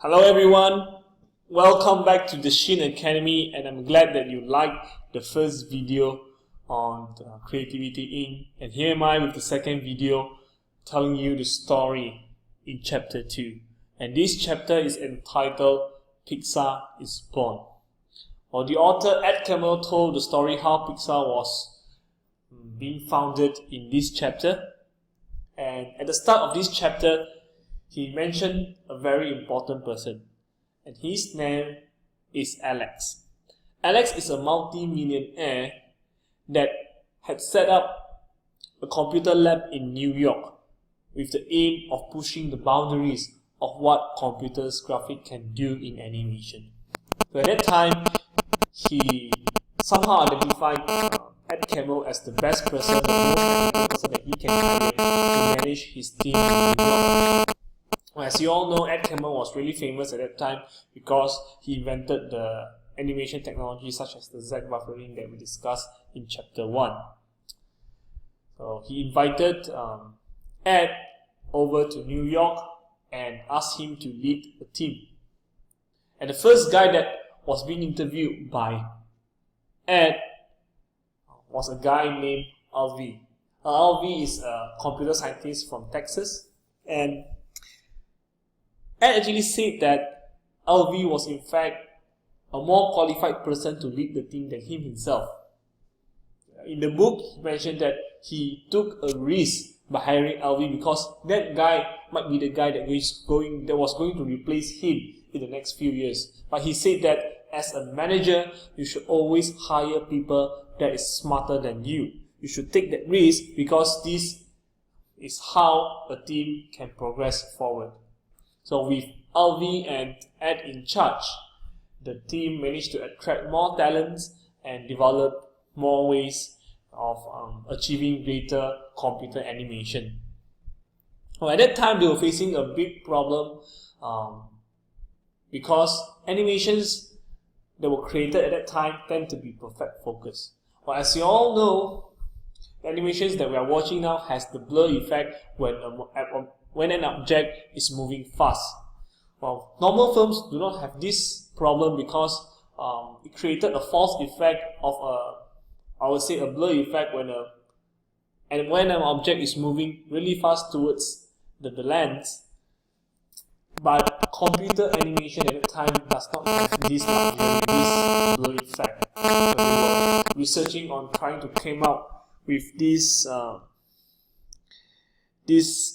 Hello everyone, welcome back to the Shin Academy, and I'm glad that you liked the first video on Creativity Inc. And here am I with the second video telling you the story in chapter 2. And this chapter is entitled Pixar is Born. Well, the author Catmull told the story how Pixar was being founded in this chapter. And at the start of this chapter, he mentioned a very important person, and his name is Alex. Alex is a multi-millionaire that had set up a computer lab in New York with the aim of pushing the boundaries of what computers graphics can do in animation. So at that time, he somehow identified Catmull as the best person, the most technical person that he can hire to manage his team in New York. As you all know, Catmull was really famous at that time because he invented the animation technology such as the Z buffering that we discussed in chapter 1. So he invited Ed over to New York and asked him to lead a team. And the first guy that was being interviewed by Ed was a guy named LV. LV is a computer scientist from Texas, and Ed actually said that LV was in fact a more qualified person to lead the team than him himself. In the book, he mentioned that he took a risk by hiring LV because that guy might be the guy that was going to replace him in the next few years. But he said that as a manager, you should always hire people that is smarter than you. You should take that risk because this is how a team can progress forward. So with LV and Ed in charge, the team managed to attract more talents and develop more ways of achieving greater computer animation. Well, at that time, they were facing a big problem because animations that were created at that time tend to be perfect focus. Well, as you all know, the animations that we are watching now has the blur effect when an object is moving fast. Well, normal films do not have this problem because it created a false effect of a blur effect when an object is moving really fast towards the lens. But computer animation at the time does not have this luxury, this blur effect. So they were researching on trying to come out with this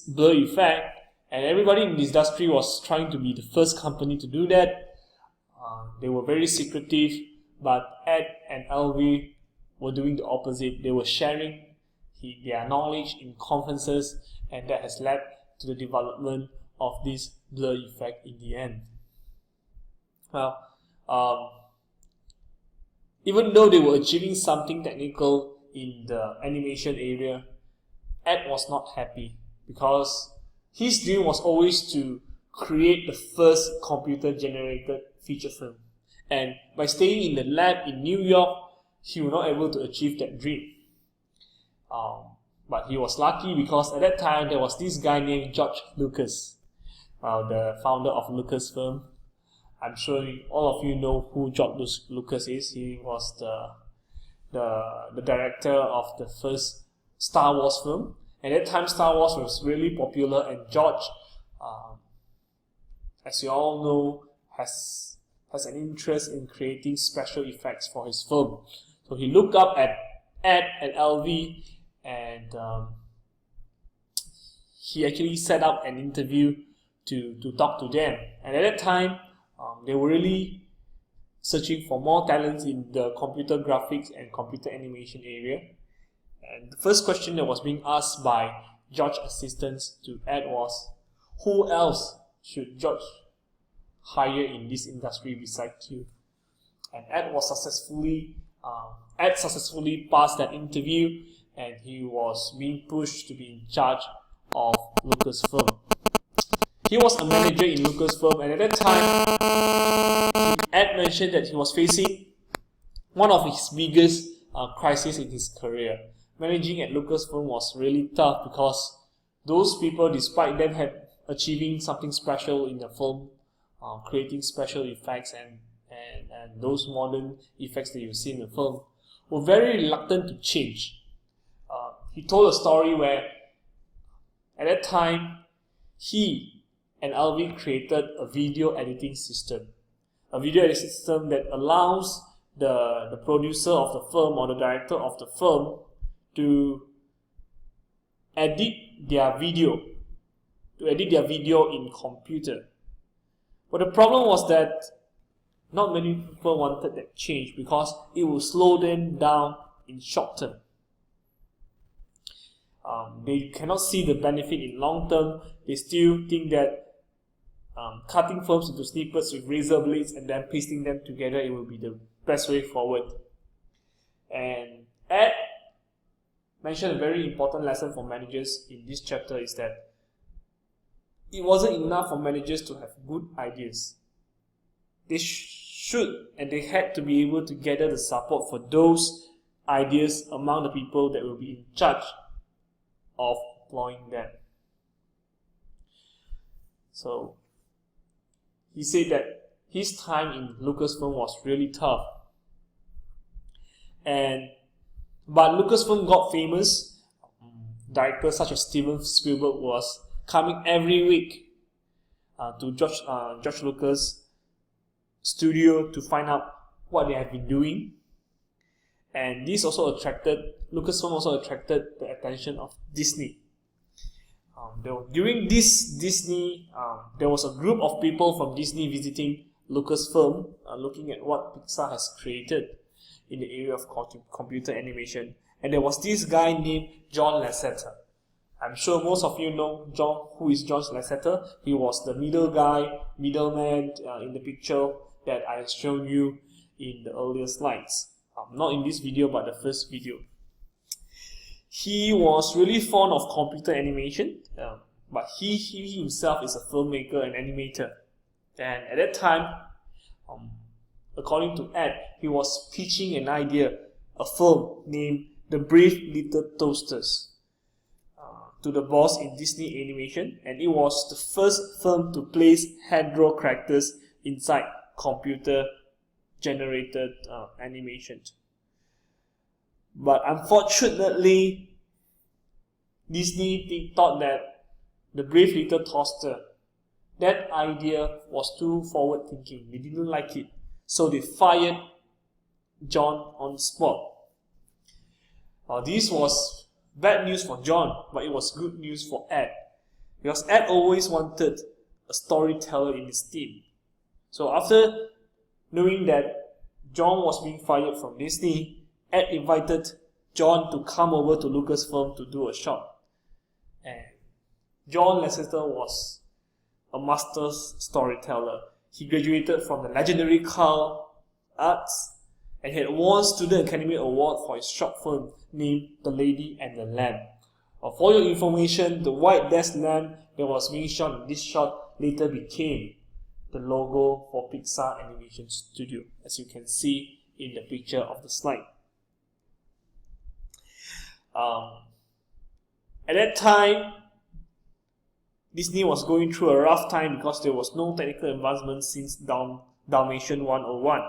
blur effect, and everybody in this industry was trying to be the first company to do that. They were very secretive, but Ed and LV were doing the opposite. They were sharing their knowledge in conferences, and that has led to the development of this blur effect in the end. Well, even though they were achieving something technical in the animation area, Ed was not happy because his dream was always to create the first computer-generated feature film. And by staying in the lab in New York, he was not able to achieve that dream. But he was lucky because at that time, there was this guy named George Lucas, the founder of Lucasfilm. I'm sure all of you know who George Lucas is. He was the director of the first Star Wars film. At that time, Star Wars was really popular, and George, as you all know, has an interest in creating special effects for his film. So he looked up at Ed and LV, and he actually set up an interview to talk to them. And at that time, they were really searching for more talents in the computer graphics and computer animation area. And the first question that was being asked by George's assistants to Ed was, who else should George hire in this industry besides you? And Ed successfully passed that interview, and he was being pushed to be in charge of Lucasfilm. He was a manager in Lucasfilm, and at that time, Ed mentioned that he was facing one of his biggest crises in his career. Managing at Lucasfilm was really tough because those people, despite them achieving something special in the film, creating special effects and those modern effects that you see in the film, were very reluctant to change. He told a story where at that time he and Alvin created a video editing system. A video editing system that allows the producer of the film or the director of the film to edit their video in computer. But the problem was that not many people wanted that change because it will slow them down in short term. They cannot see the benefit in long term. They still think that cutting films into snippets with razor blades and then pasting them together, it will be the best way forward. And Ed mentioned a very important lesson for managers in this chapter is that it wasn't enough for managers to have good ideas. They should and they had to be able to gather the support for those ideas among the people that will be in charge of deploying them. So he said that his time in Lucasfilm was really tough. But Lucasfilm got famous. Directors such as Steven Spielberg was coming every week to George Lucas' studio to find out what they have been doing. And Lucasfilm also attracted the attention of Disney. During this Disney, there was a group of people from Disney visiting Lucasfilm, looking at what Pixar has created in the area of computer animation. And there was this guy named John Lasseter. I'm sure most of you know who is John Lasseter. He was the middleman in the picture that I have shown you in the earlier slides. Not in this video, but the first video. He was really fond of computer animation, but he himself is a filmmaker and animator. And at that time, according to Ed, he was pitching an idea, a film named The Brave Little Toasters, to the boss in Disney Animation, and it was the first film to place hand-drawn characters inside computer-generated animation. But unfortunately, Disney thought that The Brave Little Toaster, that idea was too forward-thinking. They didn't like it, so they fired John on the spot. This was bad news for John, but it was good news for Ed, because Ed always wanted a storyteller in his team. So after knowing that John was being fired from Disney, Ed invited John to come over to Lucasfilm to do a shot. And John Lasseter was a master storyteller. He graduated from the legendary Cal Arts and he had won Student Academy Award for his short film named The Lady and the Lamb. For your information, the white desk lamp that was being shot in this shot later became the logo for Pixar Animation Studio, as you can see in the picture of the slide. At that time, Disney was going through a rough time because there was no technical advancement since Dalmatian 101.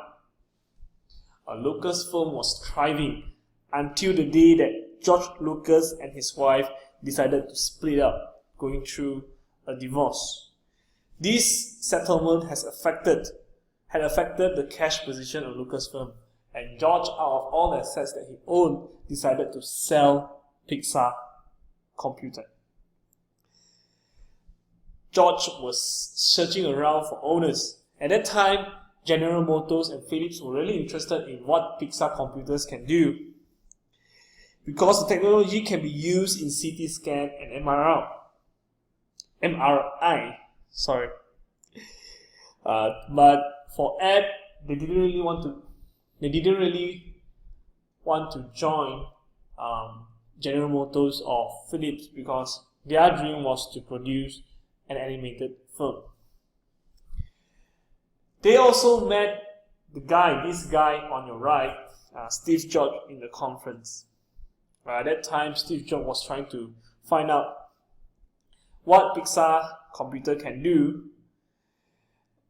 Lucasfilm was thriving until the day that George Lucas and his wife decided to split up, going through a divorce. This settlement had affected the cash position of Lucasfilm, and George, out of all the assets that he owned, decided to sell Pixar Computer. George was searching around for owners. At that time, General Motors and Philips were really interested in what Pixar computers can do, because the technology can be used in CT scan and MRI. But for Ed, they didn't really want to join General Motors or Philips, because their dream was to produce an animated film. They also met this guy on your right, Steve Jobs, in the conference. At that time, Steve Jobs was trying to find out what Pixar computer can do.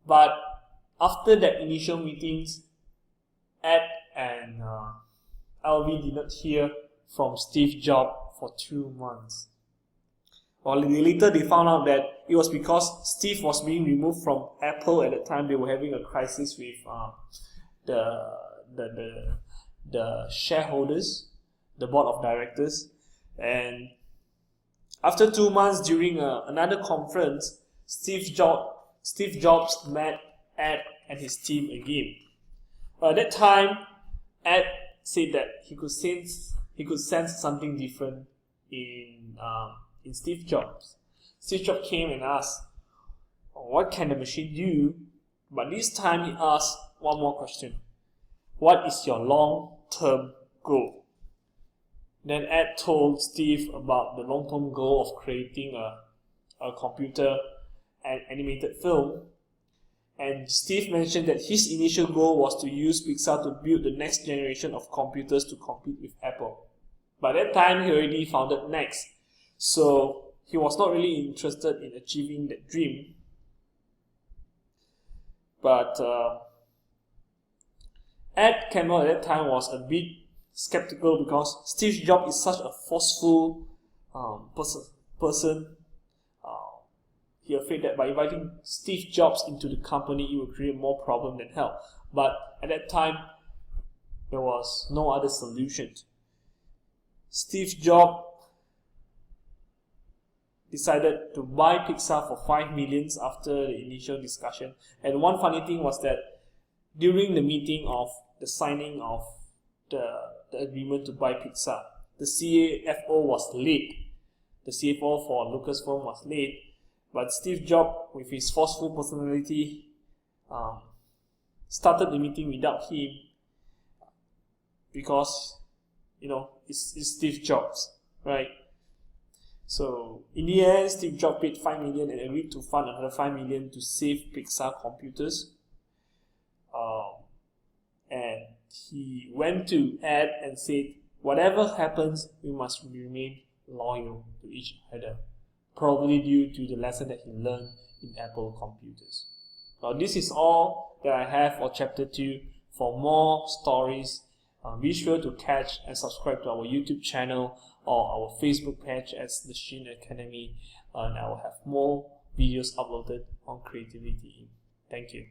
But after that initial meetings, Ed and LV did not hear from Steve Jobs for 2 months. Well, later they found out that it was because Steve was being removed from Apple at the time. They were having a crisis with the shareholders, the board of directors, and after 2 months during another conference, Steve Jobs met Ed and his team again. At that time, Ed said that he could sense something different in Steve Jobs. Steve Jobs came and asked, "What can the machine do?" But this time he asked one more question: "What is your long-term goal?" Then Ed told Steve about the long-term goal of creating a computer and animated film. And Steve mentioned that his initial goal was to use Pixar to build the next generation of computers to compete with Apple. By that time, he already founded Next, so he was not really interested in achieving that dream. But Ed Catmull at that time was a bit skeptical because Steve Jobs is such a forceful person. He afraid that by inviting Steve Jobs into the company, it would create more problem than help. But at that time, there was no other solution. Steve Jobs decided to buy Pixar for $5 million after the initial discussion. And one funny thing was that during the meeting of the signing of the agreement to buy Pixar, the CFO was late. The CFO for Lucasfilm was late. But Steve Jobs, with his forceful personality, started the meeting without him because, it's Steve Jobs, right? So in the end, Steve Jobs paid $5 million and agreed to fund another $5 million to save Pixar computers. And he went to Ed and said, "Whatever happens, we must remain loyal to each other." Probably due to the lesson that he learned in Apple computers. Now, this is all that I have for chapter 2. For more stories, be sure to catch and subscribe to our YouTube channel or our Facebook page as The Shin Academy, and I will have more videos uploaded on creativity. Thank you.